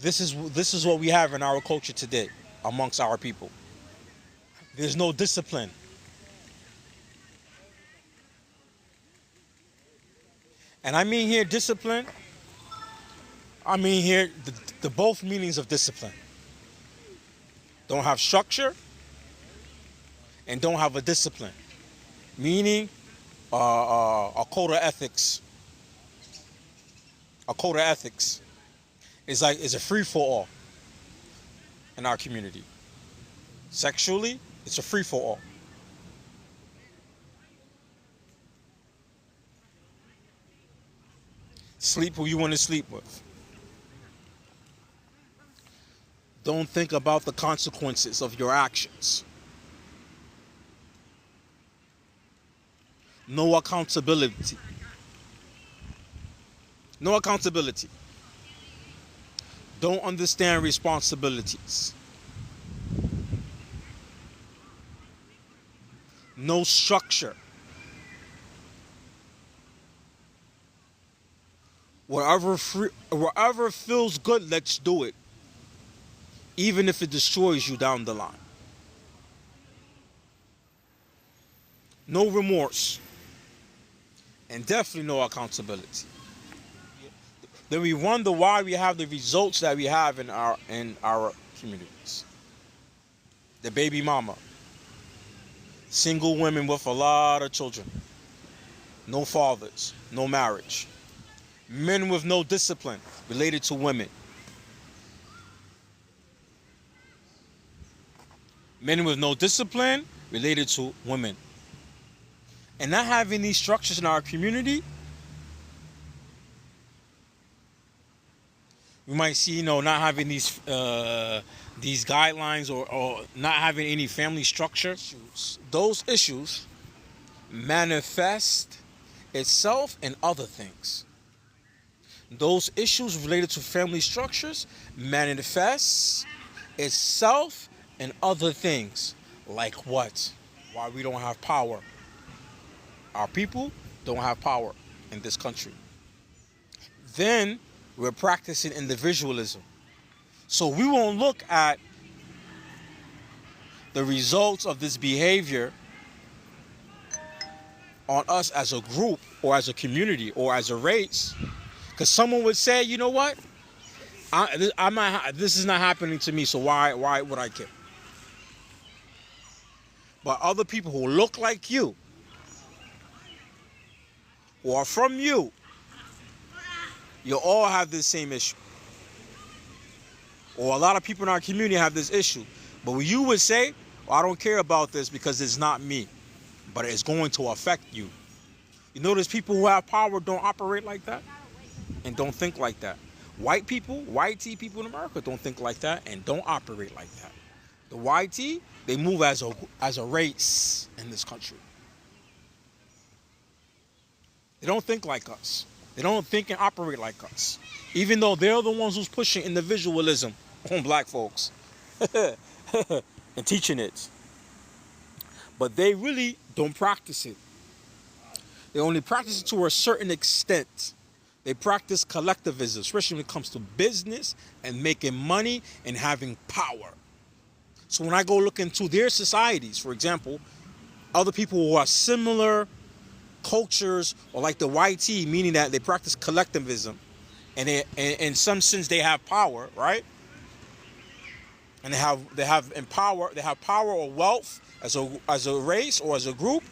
This is what we have in our culture today amongst our people. There's no discipline. And I mean here discipline, I mean here the both meanings of discipline. Don't have structure and don't have a discipline. Meaning a code of ethics. A code of ethics is a free for all in our community. Sexually, it's a free for all. Sleep who you want to sleep with. Don't think about the consequences of your actions. No accountability. No accountability. Don't understand responsibilities. No structure. Wherever feels good, let's do it. Even if it destroys you down the line. No remorse. And definitely no accountability. Then we wonder why we have the results that we have in our communities. The baby mama. Single women with a lot of children. No fathers. No marriage. Men with no discipline related to women. Men with no discipline related to women. And not having these structures in our community, we might see, not having these guidelines or not having any family structure. Those issues manifest itself in other things. Those issues related to family structures manifests itself in other things. Like what? Why we don't have power. Our people don't have power in this country. Then we're practicing individualism. So we won't look at the results of this behavior on us as a group or as a community or as a race. Because someone would say, you know what? This is not happening to me, so why would I care? But other people who look like you, who are from you all have this same issue. Or a lot of people in our community have this issue. But you would say, well, I don't care about this because it's not me. But it's going to affect you. You notice people who have power don't operate like that and don't think like that. White people, white people in America don't think like that and don't operate like that. The YT, they move as a race in this country. They don't think like us. They don't think and operate like us. Even though they're the ones who's pushing individualism on black folks and teaching it. But they really don't practice it. They only practice it to a certain extent. They practice collectivism, especially when it comes to business and making money and having power. So when I go look into their societies, for example, other people who are similar cultures or like the YT, meaning that they practice collectivism and in some sense they have power, right? And they have power or wealth as a race or as a group.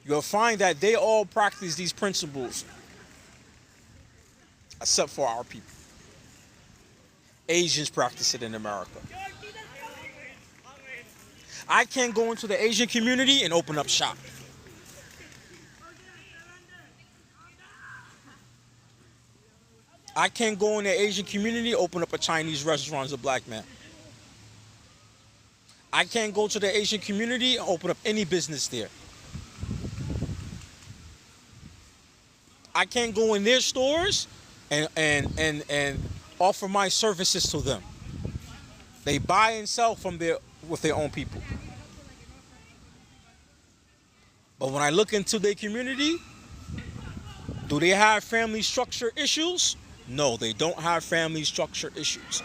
You'll find that they all practice these principles except for our people. Asians practice it in America. I can't go into the Asian community and open up shop. I can't go in the Asian community, open up a Chinese restaurant as a black man. I can't go to the Asian community and open up any business there. I can't go in their stores and offer my services to them. They buy and sell with their own people. But when I look into their community, do they have family structure issues? No, they don't have family structure issues.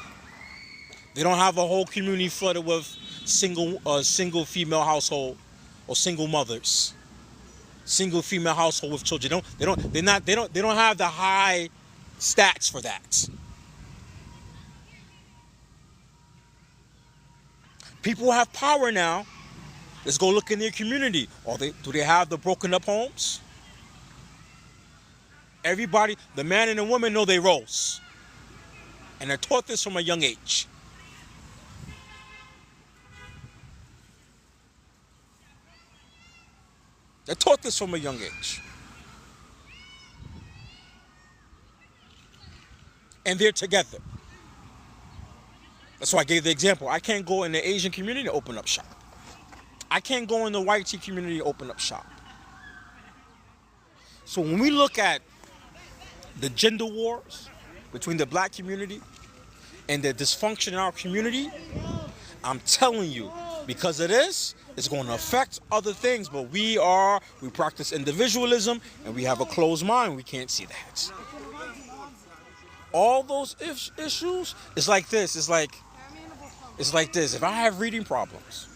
They don't have a whole community flooded with single female household or single mothers, single female household with children. They don't have the high stats for that. People who have power now. Let's go look in their community. Do they have the broken up homes? Everybody, the man and the woman know their roles. And they're taught this from a young age. They're taught this from a young age. And they're together. That's why I gave the example. I can't go in the Asian community to open up shop. I can't go in the white tea community to open up shop. So when we look at the gender wars between the black community and the dysfunction in our community, I'm telling you, because of this, it's going to affect other things. But we practice individualism and we have a closed mind. We can't see that. All those issues, it's like this. It's like this. If I have reading problems,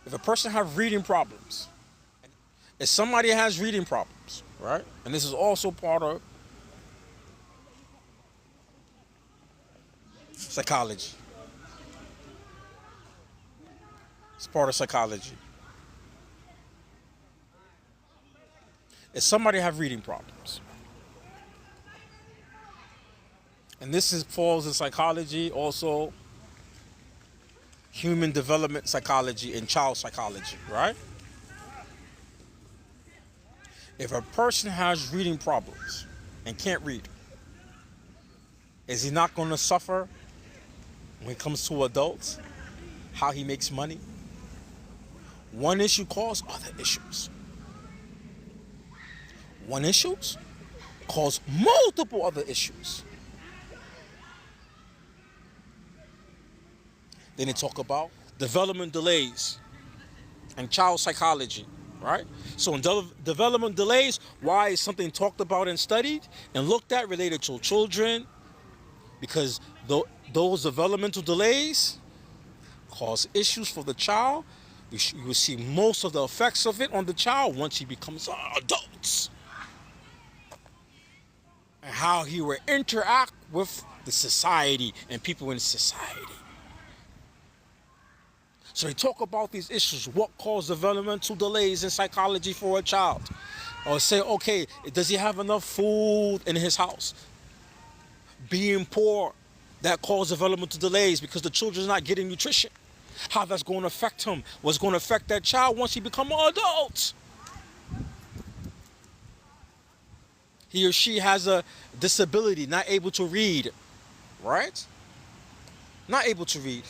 if a person have reading problems, if somebody has reading problems, right? And this is also part of psychology. It's part of psychology. If somebody have reading problems, and falls in psychology, also human development psychology and child psychology, right? If a person has reading problems and can't read, is he not going to suffer when it comes to adults? How he makes money? One issue causes other issues. One issue causes multiple other issues. Then they talk about development delays and child psychology, right? So in development delays, why is something talked about and studied and looked at related to children? Because those developmental delays cause issues for the child. You will see most of the effects of it on the child once he becomes adults. And how he will interact with the society and people in society. So they talk about these issues. What causes developmental delays in psychology for a child? Or say, okay, does he have enough food in his house? Being poor, that causes developmental delays because the children's not getting nutrition. How that's going to affect him? What's going to affect that child once he becomes an adult? He or she has a disability, not able to read, right? Not able to read.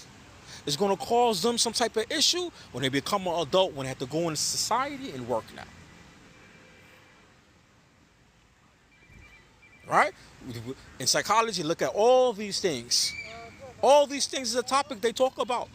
It's going to cause them some type of issue when they become an adult, when they have to go into society and work now. Right? In psychology, look at all these things. All these things is a topic they talk about.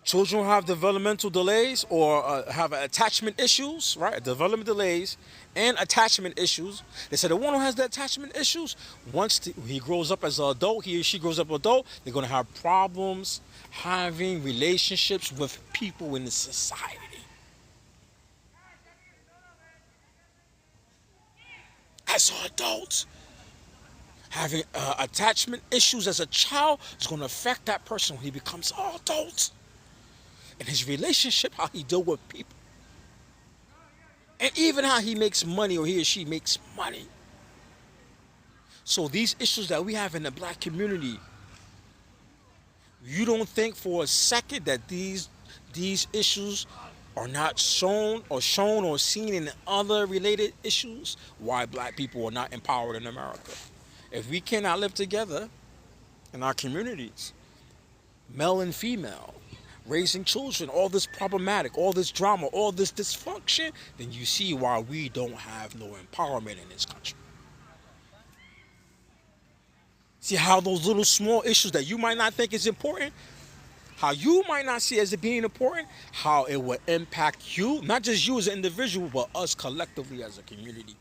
Children have developmental delays or have attachment issues, right? Development delays and attachment issues. They said the one who has the attachment issues, once he grows up as an adult, he or she grows up adult, they're going to have problems having relationships with people in the society. As an adult, having attachment issues as a child is going to affect that person when he becomes an adult. And his relationship, how he deals with people. And even how he makes money or he or she makes money. So these issues that we have in the black community, you don't think for a second that these issues are not shown or seen in other related issues? Why black people are not empowered in America? If we cannot live together in our communities, male and female, raising children, all this problematic, all this drama, all this dysfunction, then you see why we don't have no empowerment in this country. See how those little small issues that you might not think is important, how you might not see it as it being important, how it will impact you, not just you as an individual, but us collectively as a community.